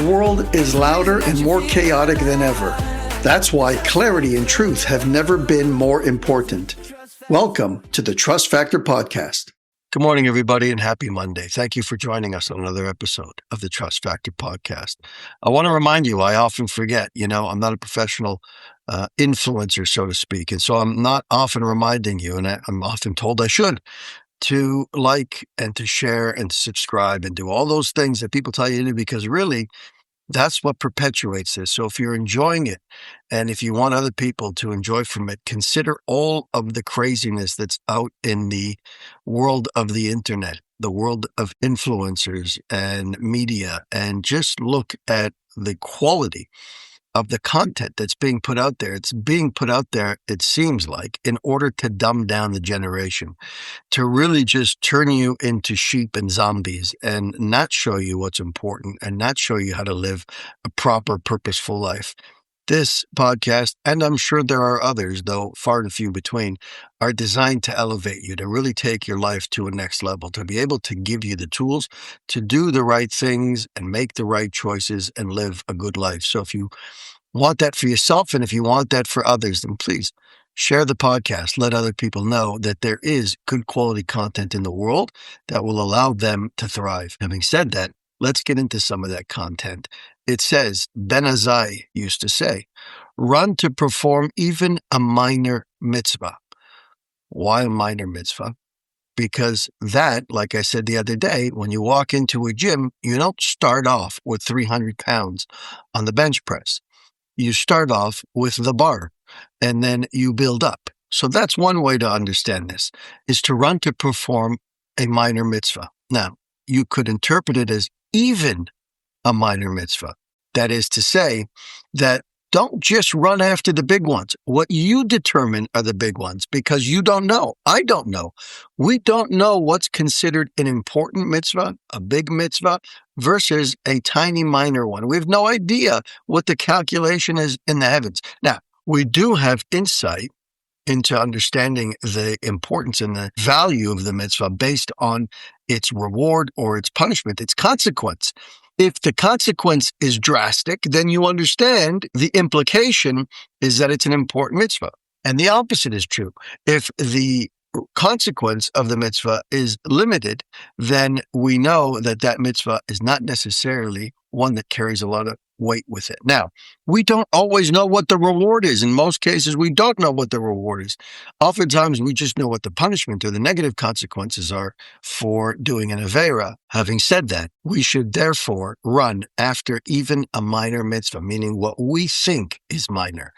world is louder and more chaotic than ever. That's why clarity and truth have never been more important. Welcome to the Trust Factor Podcast. Good morning, everybody, and happy Monday. Thank you for joining us on another episode of the Trust Factor Podcast. I want to remind you, I often forget, I'm not a professional influencer, so to speak, and so I'm not often reminding you, and I'm often told I should, to like and to share and subscribe and do all those things that people tell you to do, because really, that's what perpetuates this. So if you're enjoying it and if you want other people to enjoy from it, consider all of the craziness that's out in the world of the internet, the world of influencers and media, and just look at the quality of the content that's being put out there. It's being put out there, it seems like, in order to dumb down the generation, to really just turn you into sheep and zombies and not show you what's important and not show you how to live a proper, purposeful life. This podcast, and I'm sure there are others, though far and few between, are designed to elevate you, to really take your life to a next level, to be able to give you the tools to do the right things and make the right choices and live a good life. So if you want that for yourself and if you want that for others, then please share the podcast. Let other people know that there is good quality content in the world that will allow them to thrive. Having said that, let's get into some of that content. It says, Ben Azai used to say, run to perform even a minor mitzvah. Why a minor mitzvah? Because that, like I said the other day, when you walk into a gym, you don't start off with 300 pounds on the bench press. You start off with the bar and then you build up. So that's one way to understand this, is to run to perform a minor mitzvah. Now, you could interpret it as even a minor mitzvah. That is to say that don't just run after the big ones. What you determine are the big ones, because you don't know. I don't know. We don't know what's considered an important mitzvah, a big mitzvah, versus a tiny minor one. We have no idea what the calculation is in the heavens. Now, we do have insight into understanding the importance and the value of the mitzvah based on its reward or its punishment, its consequence. If the consequence is drastic, then you understand the implication is that it's an important mitzvah. And the opposite is true. If the consequence of the mitzvah is limited, then we know that that mitzvah is not necessarily one that carries a lot of weight with it. Now, we don't always know what the reward is. In most cases, we don't know what the reward is. Oftentimes, we just know what the punishment or the negative consequences are for doing an avera. Having said that, we should therefore run after even a minor mitzvah, meaning what we think is minor.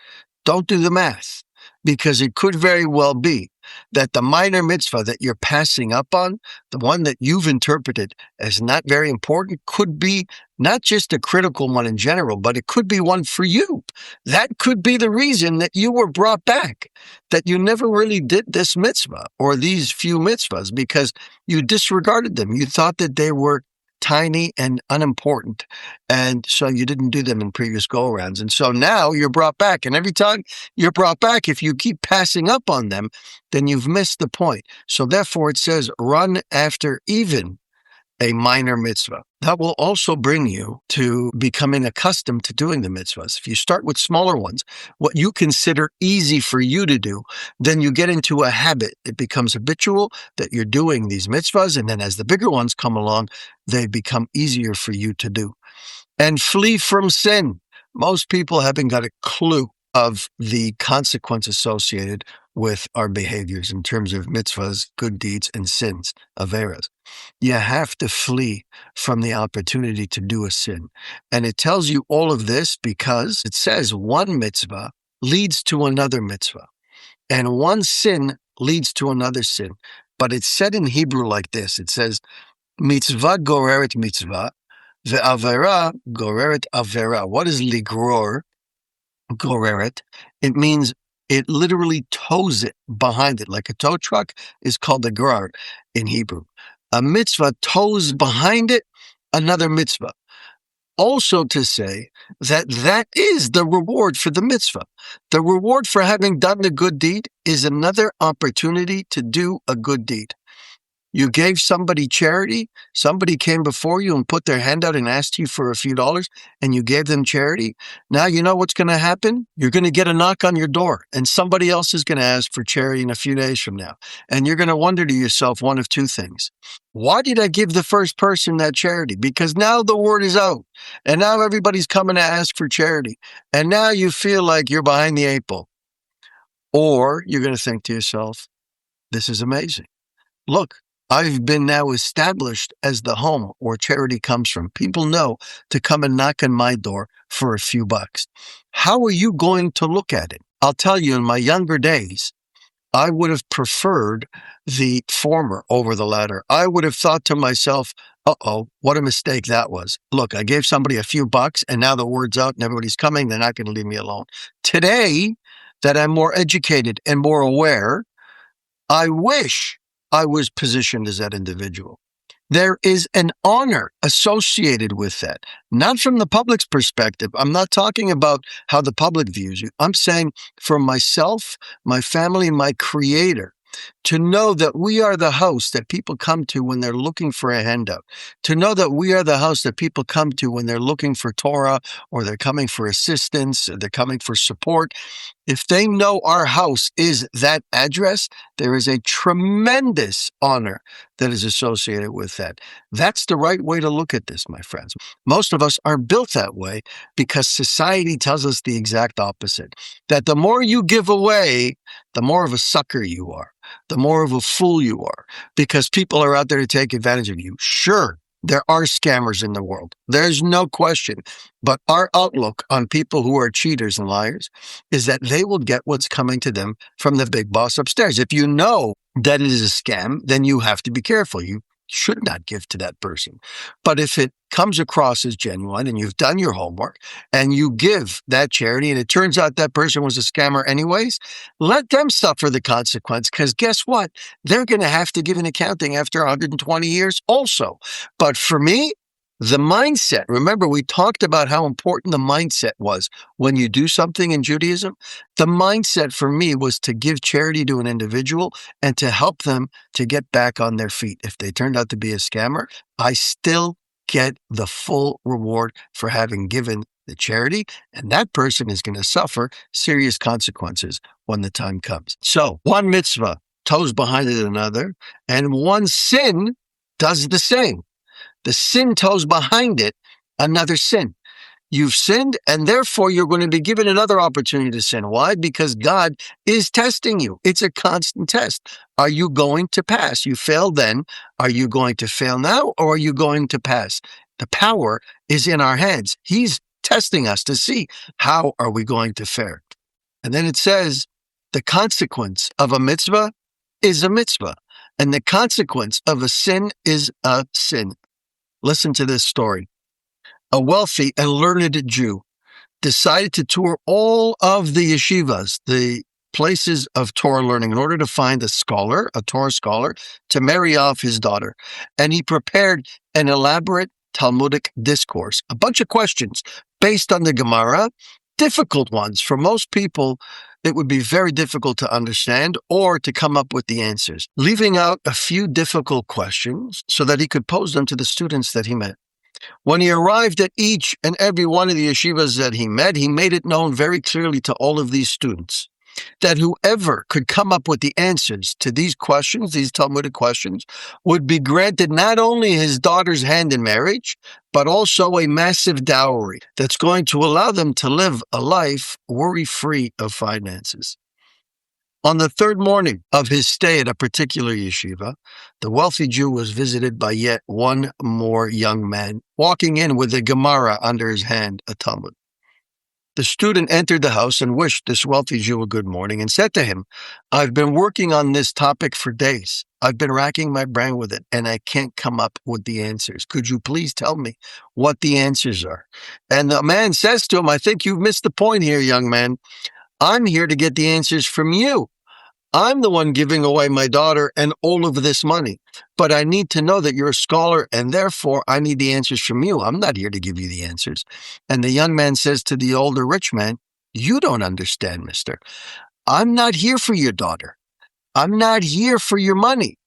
Don't do the math, because it could very well be that the minor mitzvah that you're passing up on, the one that you've interpreted as not very important, could be not just a critical one in general, but it could be one for you. That could be the reason that you were brought back, that you never really did this mitzvah or these few mitzvahs because you disregarded them. You thought that they were tiny and unimportant, and so you didn't do them in previous go-arounds. And so now you're brought back, and every time you're brought back, if you keep passing up on them, then you've missed the point. So therefore it says, run after even a minor mitzvah. That will also bring you to becoming accustomed to doing the mitzvahs. If you start with smaller ones, what you consider easy for you to do, then you get into a habit. It becomes habitual that you're doing these mitzvahs, and then as the bigger ones come along, they become easier for you to do. And flee from sin. Most people haven't got a clue of the consequence associated with our behaviors in terms of mitzvahs, good deeds, and sins, averas. You have to flee from the opportunity to do a sin. And it tells you all of this because it says one mitzvah leads to another mitzvah, and one sin leads to another sin. But it's said in Hebrew like this. It says, mitzvah goreret mitzvah, ve'avera goreret avera. What is ligror? Goreret. It means it literally tows it behind it. Like a tow truck is called a grar in Hebrew. A mitzvah tows behind it another mitzvah. Also to say that that is the reward for the mitzvah. The reward for having done the good deed is another opportunity to do a good deed. You gave somebody charity. Somebody came before you and put their hand out and asked you for a few dollars, and you gave them charity. Now you know what's going to happen? You're going to get a knock on your door, and somebody else is going to ask for charity in a few days from now. And you're going to wonder to yourself one of two things. Why did I give the first person that charity? Because now the word is out, and now everybody's coming to ask for charity. And now you feel like you're behind the eight ball. Or you're going to think to yourself, this is amazing. Look, I've been now established as the home where charity comes from. People know to come and knock on my door for a few bucks. How are you going to look at it? I'll tell you, in my younger days, I would have preferred the former over the latter. I would have thought to myself, uh-oh, what a mistake that was. Look, I gave somebody a few bucks and now the word's out and everybody's coming. They're not going to leave me alone. Today, that I'm more educated and more aware, I wish I was positioned as that individual. There is an honor associated with that, not from the public's perspective. I'm not talking about how the public views you. I'm saying for myself, my family, my creator, to know that we are the house that people come to when they're looking for a handout, to know that we are the house that people come to when they're looking for Torah or they're coming for assistance, or they're coming for support. If they know our house is that address, there is a tremendous honor that is associated with that. That's the right way to look at this, my friends. Most of us are built that way because society tells us the exact opposite, that the more you give away, the more of a sucker you are, the more of a fool you are, because people are out there to take advantage of you. Sure, there are scammers in the world. There's no question. But our outlook on people who are cheaters and liars is that they will get what's coming to them from the big boss upstairs. If you know that it is a scam, then you have to be careful. You should not give to that person. But if it comes across as genuine and you've done your homework and you give that charity and it turns out that person was a scammer anyways, let them suffer the consequence, because guess what? They're going to have to give an accounting after 120 years also. But for me, the mindset, remember we talked about how important the mindset was when you do something in Judaism. The mindset for me was to give charity to an individual and to help them to get back on their feet. If they turned out to be a scammer, I still get the full reward for having given the charity, and that person is going to suffer serious consequences when the time comes. So one mitzvah toes behind it another, and one sin does the same. The sin toes behind it another sin. You've sinned, and therefore you're going to be given another opportunity to sin. Why? Because God is testing you. It's a constant test. Are you going to pass? You failed then. Are you going to fail now, or are you going to pass? The power is in our hands. He's testing us to see how are we going to fare. And then it says, the consequence of a mitzvah is a mitzvah, and the consequence of a sin is a sin. Listen to this story. A wealthy and learned Jew decided to tour all of the yeshivas, the places of Torah learning, in order to find a scholar, a Torah scholar, to marry off his daughter. And he prepared an elaborate Talmudic discourse, a bunch of questions based on the Gemara, difficult ones. For most people, it would be very difficult to understand or to come up with the answers, leaving out a few difficult questions so that he could pose them to the students that he met. When he arrived at each and every one of the yeshivas that he met, he made it known very clearly to all of these students that whoever could come up with the answers to these questions, these Talmudic questions, would be granted not only his daughter's hand in marriage, but also a massive dowry that's going to allow them to live a life worry-free of finances. On the third morning of his stay at a particular yeshiva, the wealthy Jew was visited by yet one more young man, walking in with a Gemara under his hand, a Talmud. The student entered the house and wished this wealthy Jew a good morning and said to him, I've been working on this topic for days. I've been racking my brain with it, and I can't come up with the answers. Could you please tell me what the answers are? And the man says to him, I think you've missed the point here, young man. I'm here to get the answers from you. I'm the one giving away my daughter and all of this money, but I need to know that you're a scholar, and therefore I need the answers from you. I'm not here to give you the answers. And the young man says to the older rich man, you don't understand, mister. I'm not here for your daughter. I'm not here for your money.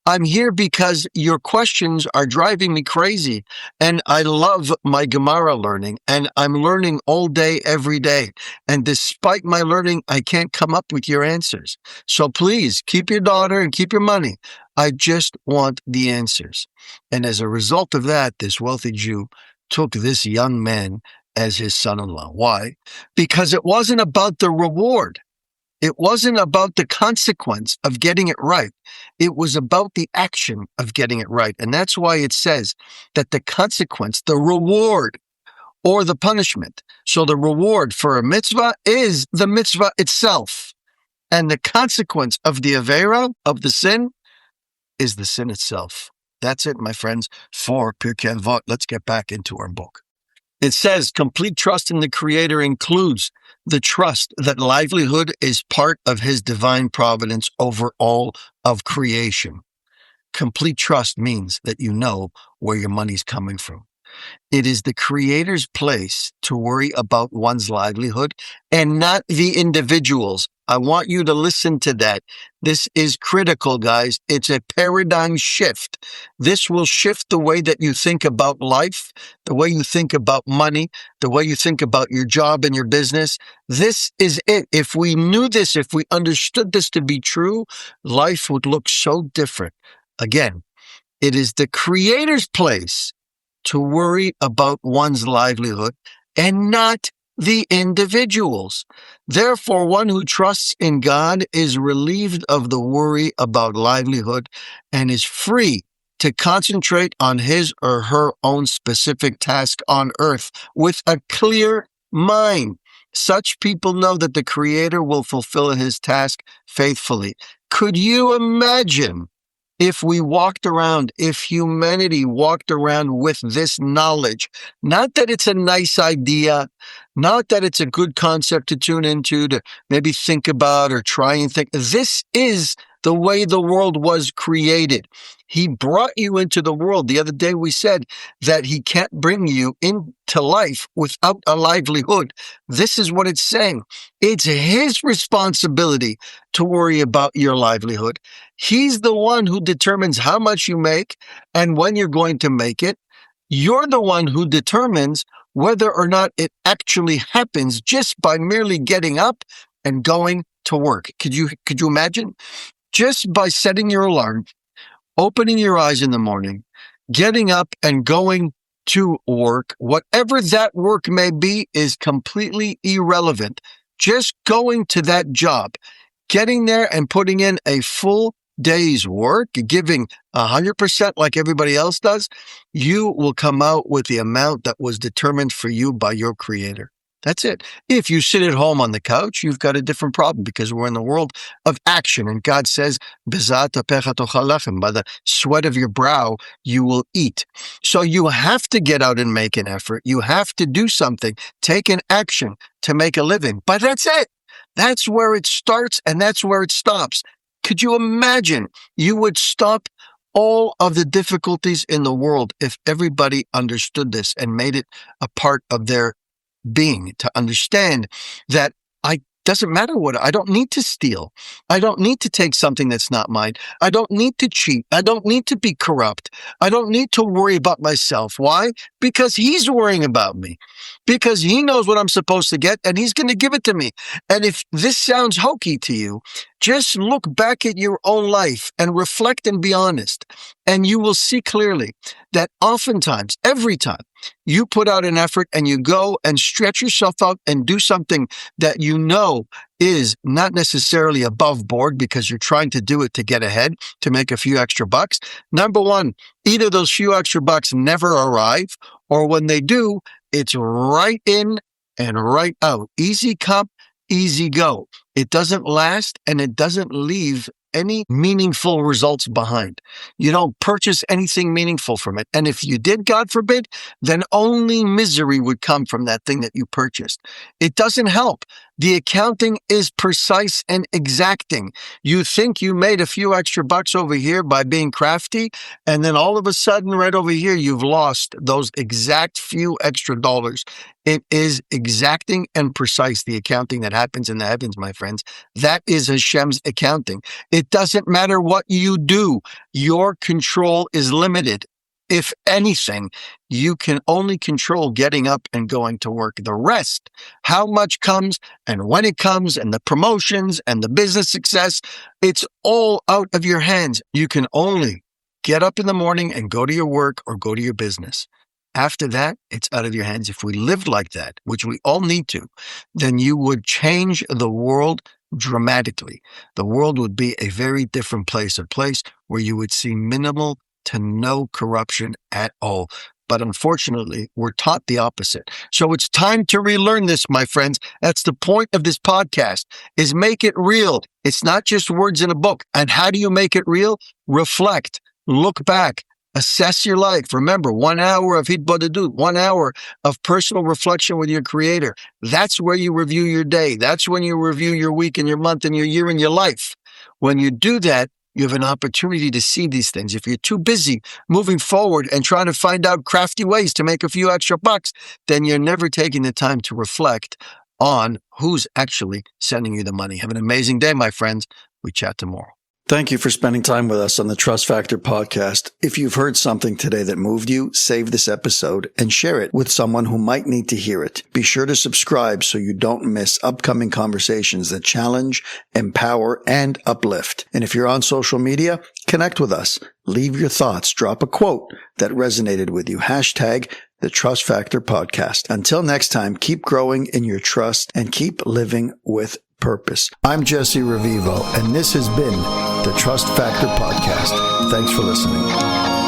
I'm here because your questions are driving me crazy. And I love my Gemara learning, and I'm learning all day, every day. And despite my learning, I can't come up with your answers. So please keep your daughter and keep your money. I just want the answers. And as a result of that, this wealthy Jew took this young man as his son-in-law. Why? Because it wasn't about the reward. It wasn't about the consequence of getting it right. It was about the action of getting it right. And that's why it says that the consequence, the reward, or the punishment. So the reward for a mitzvah is the mitzvah itself. And the consequence of the avera, of the sin, is the sin itself. That's it, my friends, for Pirkei Avot. Let's get back into our book. It says complete trust in the Creator includes the trust that livelihood is part of His divine providence over all of creation. Complete trust means that you know where your money's coming from. It is the Creator's place to worry about one's livelihood and not the individual's. I want you to listen to that. This is critical, guys. It's a paradigm shift. This will shift the way that you think about life, the way you think about money, the way you think about your job and your business. This is it. If we knew this, if we understood this to be true, life would look so different. Again, it is the Creator's place to worry about one's livelihood and not the individuals. Therefore, one who trusts in God is relieved of the worry about livelihood and is free to concentrate on his or her own specific task on earth with a clear mind. Such people know that the Creator will fulfill his task faithfully. Could you imagine if we walked around, if humanity walked around with this knowledge? Not that it's a nice idea, not that it's a good concept to tune into, to maybe think about or try and think. This is the way the world was created. He brought you into the world. The other day we said that he can't bring you into life without a livelihood. This is what it's saying. It's his responsibility to worry about your livelihood. He's the one who determines how much you make and when you're going to make it. You're the one who determines whether or not it actually happens just by merely getting up and going to work. Could you imagine? Just by setting your alarm, opening your eyes in the morning, getting up and going to work, whatever that work may be is completely irrelevant. Just going to that job, getting there and putting in a full day's work, giving 100% like everybody else does, you will come out with the amount that was determined for you by your Creator. That's it. If you sit at home on the couch, you've got a different problem because we're in the world of action. And God says, "Bezat apecha tochal lechem," by the sweat of your brow, you will eat. So you have to get out and make an effort. You have to do something, take an action to make a living. But that's it. That's where it starts and that's where it stops. Could you imagine? You would stop all of the difficulties in the world if everybody understood this and made it a part of their being, to understand that doesn't matter what, I don't need to steal. I don't need to take something that's not mine. I don't need to cheat. I don't need to be corrupt. I don't need to worry about myself. Why? Because he's worrying about me. Because he knows what I'm supposed to get and he's going to give it to me. And if this sounds hokey to you, just look back at your own life and reflect and be honest. And you will see clearly that oftentimes, every time, you put out an effort and you go and stretch yourself out and do something that you know is not necessarily above board because you're trying to do it to get ahead, to make a few extra bucks. Number one, either those few extra bucks never arrive, or when they do, it's right in and right out. Easy come, easy go. It doesn't last and it doesn't leave any meaningful results behind. You don't purchase anything meaningful from it. And if you did, God forbid, then only misery would come from that thing that you purchased. It doesn't help. The accounting is precise and exacting. You think you made a few extra bucks over here by being crafty, and then all of a sudden, right over here, you've lost those exact few extra dollars. It is exacting and precise, the accounting that happens in the heavens, my friends. That is Hashem's accounting. It doesn't matter what you do. Your control is limited. If anything, you can only control getting up and going to work. The rest, how much comes and when it comes and the promotions and the business success, it's all out of your hands. You can only get up in the morning and go to your work or go to your business. After that, it's out of your hands. If we lived like that, which we all need to, then you would change the world dramatically. The world would be a very different place, a place where you would see minimal to no corruption at all. But unfortunately, we're taught the opposite. So it's time to relearn this, my friends. That's the point of this podcast, is make it real. It's not just words in a book. And how do you make it real? Reflect, look back, assess your life. Remember, 1 hour of hitbodedut, 1 hour of personal reflection with your creator. That's where you review your day. That's when you review your week and your month and your year and your life. When you do that, you have an opportunity to see these things. If you're too busy moving forward and trying to find out crafty ways to make a few extra bucks, then you're never taking the time to reflect on who's actually sending you the money. Have an amazing day, my friends. We chat tomorrow. Thank you for spending time with us on the Trust Factor podcast. If you've heard something today that moved you, save this episode and share it with someone who might need to hear it. Be sure to subscribe so you don't miss upcoming conversations that challenge, empower, and uplift. And if you're on social media, connect with us. Leave your thoughts. Drop a quote that resonated with you. Hashtag the Trust Factor podcast. Until next time, keep growing in your trust and keep living with purpose. I'm Jesse Revivo, and this has been the Trust Factor Podcast. Thanks for listening.